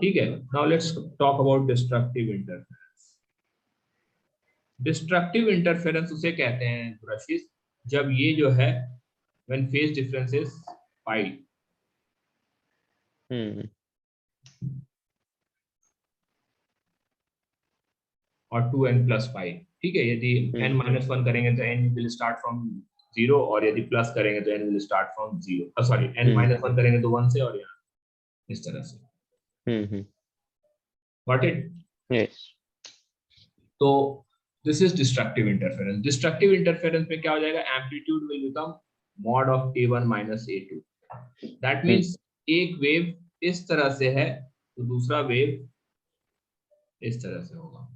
ठीक है, now let's talk about destructive interference. Destructive interference उसे कहते हैं रशीद, जब ये जो है when phase difference is pi और 2n प्लस पाई। ठीक है, यदि n माइनस 1 करेंगे तो n विल स्टार्ट फ्रॉम 0, और यदि प्लस करेंगे तो n will start from 0, sorry n minus 1 करेंगे तो 1 से, और यहाँ इस तरह से। Got it? यस। तो this is destructive interference. Destructive interference में क्या हो जाएगा, amplitude will become mod of a1 minus a2। That means एक वेव इस तरह से है तो दूसरा वेव इस तरह से होगा।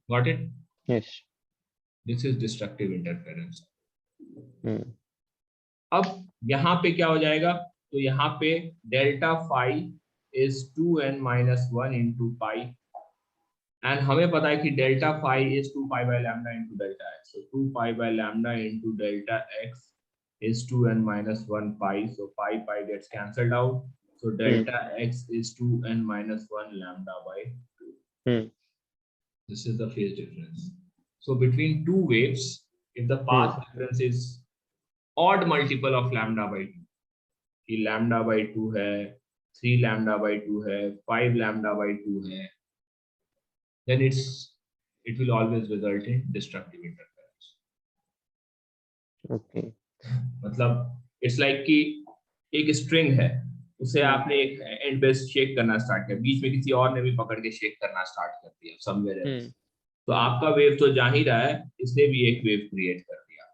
Got it? Yes. This is destructive interference. अब यहाँ पे क्या हो जाएगा, तो यहाँ पे delta phi is 2n minus 1 into pi, and हमें पता है कि delta phi is 2 pi by lambda into delta x. So 2 pi by lambda into delta x is 2n minus 1 pi, so pi gets cancelled out, so delta x is 2n minus 1 lambda by 2. This is the phase difference. So between two waves, if the path difference is odd multiple of lambda by 2, कि lambda by 2 है, 3 lambda by 2 है, 5 lambda by 2 है, then it will always result in destructive interference. Okay. मतलब it's like कि एक string है, उसे आपने एक एंड पे शेक करना स्टार्ट किया, बीच में किसी और ने भी पकड़ के शेक करना स्टार्ट कर दिया समवेयर एल्स, तो आपका वेव तो जा ही रहा है, इसने भी एक वेव क्रिएट कर दिया,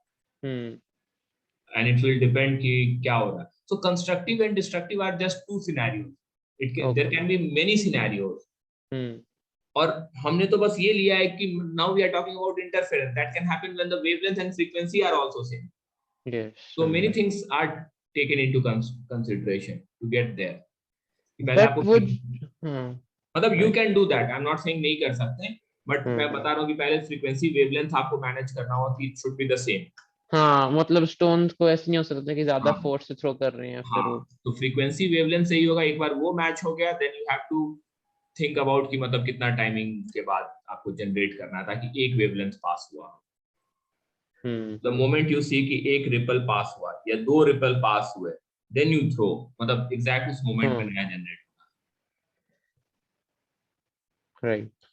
एंड इट विल डिपेंड कि क्या हो रहा है। So constructive and destructive are just two scenarios, it can there can be many scenarios, और हमने तो बस ये लिया है कि now we are talking about interference that can happen when the wavelength and frequency are also same. Yes. So many things are taken into consideration to get there. That would मतलब you can do that. I'm not saying नहीं कर सकते, but मैं बता रहा हूँ कि पहले frequency wavelength आपको manage करना होगा कि it should be the same. हाँ, मतलब स्टोन को ऐसे नहीं हो सकता कि ज्यादा फोर्स से थ्रो कर रहे हैं फिर वो, तो frequency wavelength सही होगा, एक बार वो मैच हो गया, then you have to think about कि मतलब कितना टाइमिंग के बाद आपको जनरेट करना है ताकि एक वेवलेंथ पास हुआ। The moment you see कि एक रिपल पास हुआ या दो रिपल पास हुए, then you throw, मतलब एग्जैक्ट उस मोमेंट पे नया जनरेट होगा। Right.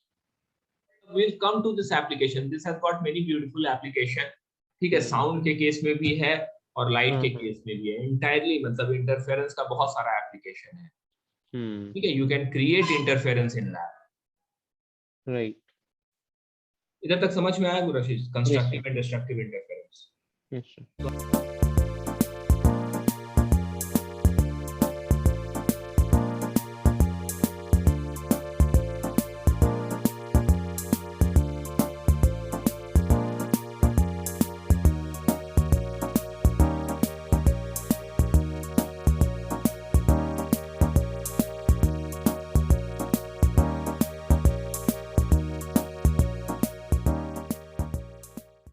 We'll come to this application. This has got many beautiful application. ठीक है, साउंड के केस में भी है और लाइट के केस में भी है। इंटायरली मतलब इंटरफेरेंस का बहुत सारा एप्लीकेशन है। ठीक है, you can create interference in lab. Right. इधर तक समझ में आया Gurshish? Constructive and destructive interference. Yes, sir.